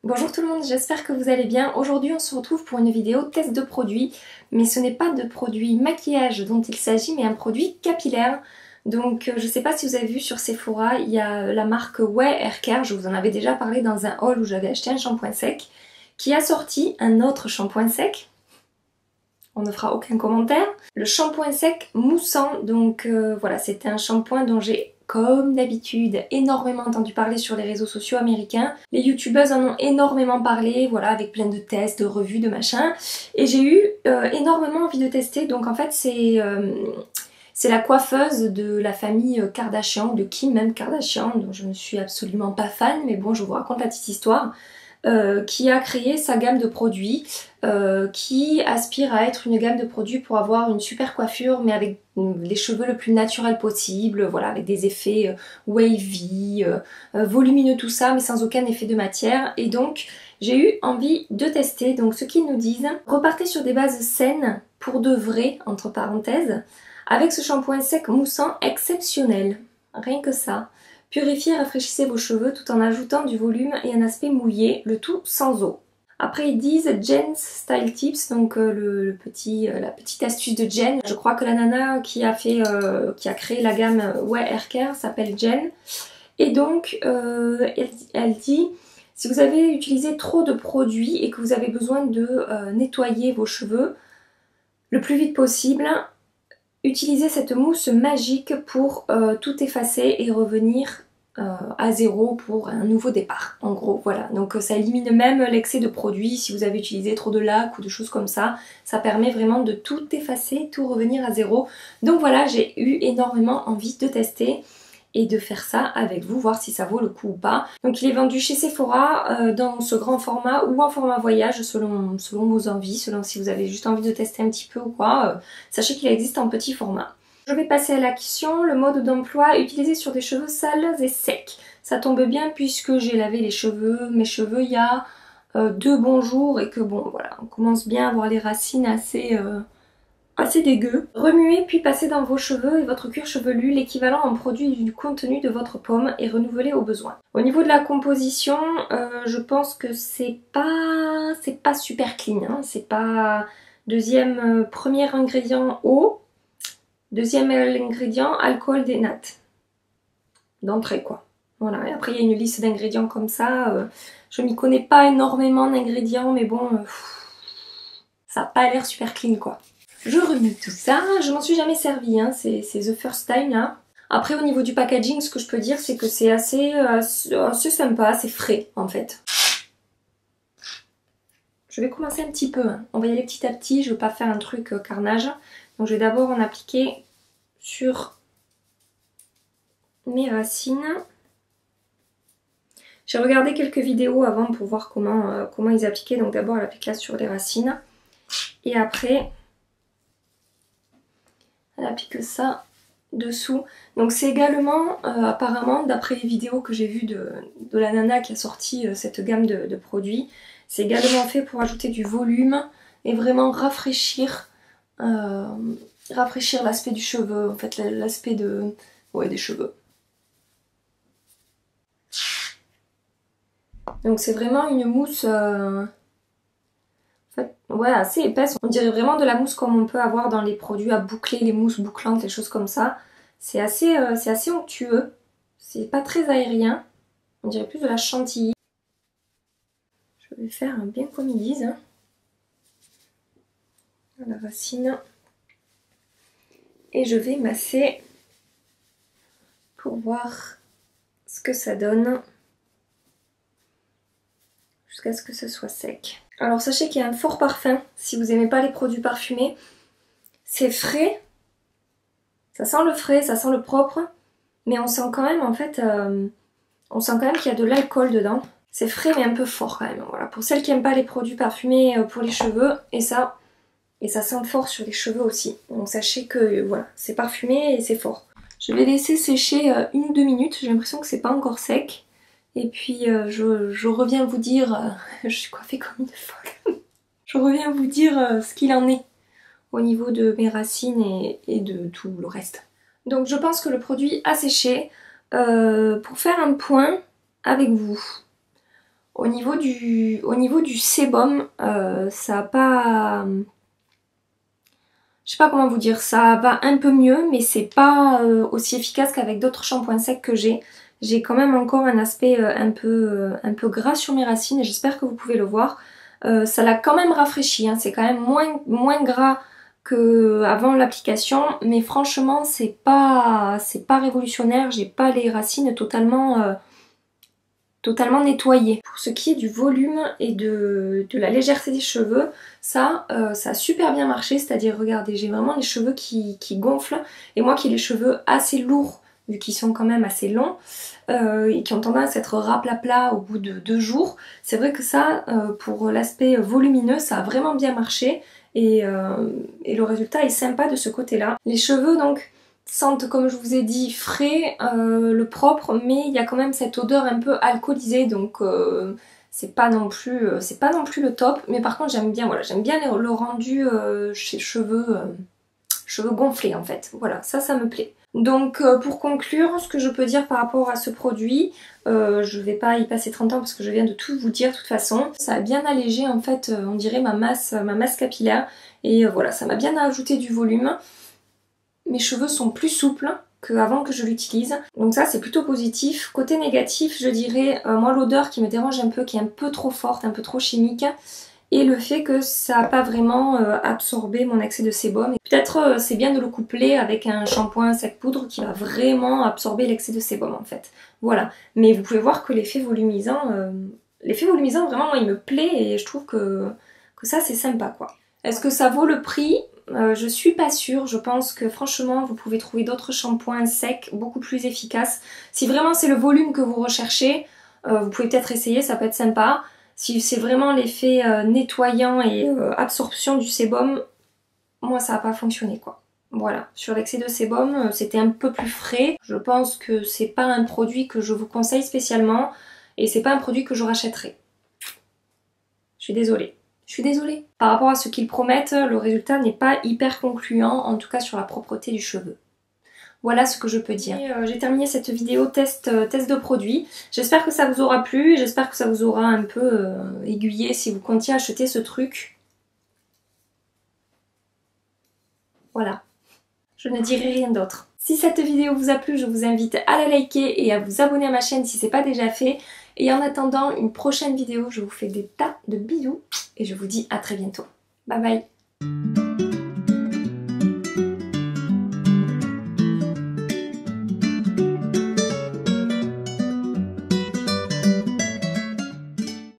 Bonjour tout le monde, j'espère que vous allez bien. Aujourd'hui on se retrouve pour une vidéo test de produit, mais ce n'est pas de produit maquillage dont il s'agit, mais un produit capillaire. Donc je ne sais pas si vous avez vu sur Sephora, il y a la marque Ouai Hair Care, je vous en avais déjà parlé dans un haul où j'avais acheté un shampoing sec, qui a sorti un autre shampoing sec. On ne fera aucun commentaire. Le shampoing sec moussant, donc voilà, c'était un shampoing dont j'ai comme d'habitude énormément entendu parler sur les réseaux sociaux américains. Les youtubeuses en ont énormément parlé, voilà, avec plein de tests, de revues, de machin. Et j'ai eu énormément envie de tester, donc en fait c'est la coiffeuse de la famille Kardashian, de Kim même Kardashian, dont je ne suis absolument pas fan, mais bon, je vous raconte la petite histoire. Qui a créé sa gamme de produits, qui aspire à être une gamme de produits pour avoir une super coiffure, mais avec les cheveux le plus naturel possible, voilà, avec des effets wavy, volumineux, tout ça, mais sans aucun effet de matière. Et donc j'ai eu envie de tester. Donc ce qu'ils nous disent, repartez sur des bases saines pour de vrai, entre parenthèses, avec ce shampoing sec moussant exceptionnel. Rien que ça. Purifiez et rafraîchissez vos cheveux tout en ajoutant du volume et un aspect mouillé, le tout sans eau. Après ils disent Jen's Style Tips, donc la petite astuce de Jen. Je crois que la nana qui a créé la gamme Ouai Hair Care s'appelle Jen. Et donc elle dit, si vous avez utilisé trop de produits et que vous avez besoin de nettoyer vos cheveux le plus vite possible, utilisez cette mousse magique pour tout effacer et revenir à zéro pour un nouveau départ. En gros, voilà. Donc ça élimine même l'excès de produits. Si vous avez utilisé trop de lac ou de choses comme ça, ça permet vraiment de tout effacer, tout revenir à zéro. Donc voilà, j'ai eu énormément envie de tester et de faire ça avec vous, voir si ça vaut le coup ou pas. Donc il est vendu chez Sephora dans ce grand format ou en format voyage selon vos envies, selon si vous avez juste envie de tester un petit peu ou quoi. Sachez qu'il existe en petit format. Je vais passer à l'action. Le mode d'emploi, utiliser sur des cheveux sales et secs. Ça tombe bien puisque j'ai lavé mes cheveux il y a 2 bons jours et que bon voilà, on commence bien à avoir les racines assez dégueu. Remuez puis passez dans vos cheveux et votre cuir chevelu l'équivalent en produit du contenu de votre pomme et renouvelez au besoin. Au niveau de la composition, je pense que c'est pas super clean, hein. C'est pas premier ingrédient eau, deuxième ingrédient alcool des nattes. D'entrée quoi. Voilà, et après il y a une liste d'ingrédients comme ça. Je m'y connais pas énormément d'ingrédients, mais bon, ça a pas l'air super clean quoi. Je remue tout ça, je m'en suis jamais servi, hein. C'est the first time là. Après au niveau du packaging, ce que je peux dire c'est que c'est assez sympa, c'est frais en fait. Je vais commencer un petit peu, hein. On va y aller petit à petit, je veux pas faire un truc carnage. Donc je vais d'abord en appliquer sur mes racines. J'ai regardé quelques vidéos avant pour voir comment ils appliquaient. Donc d'abord elle applique là sur les racines. Et après elle applique ça dessous. Donc c'est également, apparemment, d'après les vidéos que j'ai vues de la nana qui a sorti cette gamme de produits, c'est également fait pour ajouter du volume et vraiment rafraîchir l'aspect du cheveu, en fait l'aspect des cheveux. Donc c'est vraiment une mousse ouais, assez épaisse. On dirait vraiment de la mousse comme on peut avoir dans les produits à boucler, les mousses bouclantes, les choses comme ça. C'est assez onctueux. C'est pas très aérien. On dirait plus de la chantilly. Je vais faire bien comme ils disent. Hein. La racine. Et je vais masser pour voir ce que ça donne. Jusqu'à ce que ce soit sec. Alors sachez qu'il y a un fort parfum, si vous n'aimez pas les produits parfumés. C'est frais, ça sent le frais, ça sent le propre, mais on sent quand même en fait, qu'il y a de l'alcool dedans. C'est frais mais un peu fort quand même, voilà. Pour celles qui n'aiment pas les produits parfumés pour les cheveux, et ça sent fort sur les cheveux aussi. Donc sachez que voilà, c'est parfumé et c'est fort. Je vais laisser sécher 1 ou 2 minutes, j'ai l'impression que c'est pas encore sec. Et puis je reviens vous dire, je suis coiffée comme une folle. Je reviens vous dire ce qu'il en est au niveau de mes racines et de tout le reste. Donc je pense que le produit a séché. Pour faire un point avec vous, Au niveau du sébum, ça a pas... Je sais pas comment vous dire, ça va un peu mieux, mais c'est pas aussi efficace qu'avec d'autres shampoings secs que j'ai. J'ai quand même encore un aspect un peu gras sur mes racines et j'espère que vous pouvez le voir. Ça l'a quand même rafraîchi, hein, c'est quand même moins gras qu'avant l'application, mais franchement c'est pas révolutionnaire, j'ai pas les racines totalement nettoyées. Pour ce qui est du volume et de la légèreté des cheveux, ça a super bien marché, c'est-à-dire regardez, j'ai vraiment les cheveux qui gonflent et moi qui ai les cheveux assez lourds vu qu'ils sont quand même assez longs et qui ont tendance à être raplapla au bout de 2 jours. C'est vrai que ça, pour l'aspect volumineux, ça a vraiment bien marché et le résultat est sympa de ce côté-là. Les cheveux donc sentent, comme je vous ai dit, frais, le propre, mais il y a quand même cette odeur un peu alcoolisée, donc c'est pas non plus le top. Mais par contre j'aime bien, voilà, j'aime bien le rendu chez cheveux gonflés en fait. Voilà, ça me plaît. Donc pour conclure, ce que je peux dire par rapport à ce produit, je vais pas y passer 30 ans parce que je viens de tout vous dire de toute façon. Ça a bien allégé en fait, on dirait ma masse capillaire et voilà, ça m'a bien ajouté du volume. Mes cheveux sont plus souples qu'avant que je l'utilise, donc ça c'est plutôt positif. Côté négatif, je dirais moi l'odeur qui me dérange un peu, qui est un peu trop forte, un peu trop chimique, et le fait que ça n'a pas vraiment absorbé mon excès de sébum. Peut-être c'est bien de le coupler avec un shampoing sec poudre qui va vraiment absorber l'excès de sébum en fait. Voilà, mais vous pouvez voir que l'effet volumisant vraiment moi il me plaît et je trouve que ça c'est sympa quoi. Est-ce que ça vaut le prix ? Je suis pas sûre, je pense que franchement vous pouvez trouver d'autres shampoings secs beaucoup plus efficaces. Si vraiment c'est le volume que vous recherchez, vous pouvez peut-être essayer, ça peut être sympa. Si c'est vraiment l'effet nettoyant et absorption du sébum, moi ça n'a pas fonctionné quoi. Voilà, sur l'excès de sébum, c'était un peu plus frais. Je pense que c'est pas un produit que je vous conseille spécialement et c'est pas un produit que je rachèterai. Je suis désolée. Par rapport à ce qu'ils promettent, le résultat n'est pas hyper concluant, en tout cas sur la propreté du cheveu. Voilà ce que je peux dire. J'ai terminé cette vidéo test de produit. J'espère que ça vous aura plu, j'espère que ça vous aura un peu aiguillé si vous comptiez acheter ce truc. Voilà. Je ne dirai rien d'autre. Si cette vidéo vous a plu, je vous invite à la liker et à vous abonner à ma chaîne si ce n'est pas déjà fait. Et en attendant une prochaine vidéo, je vous fais des tas de bisous et je vous dis à très bientôt. Bye bye.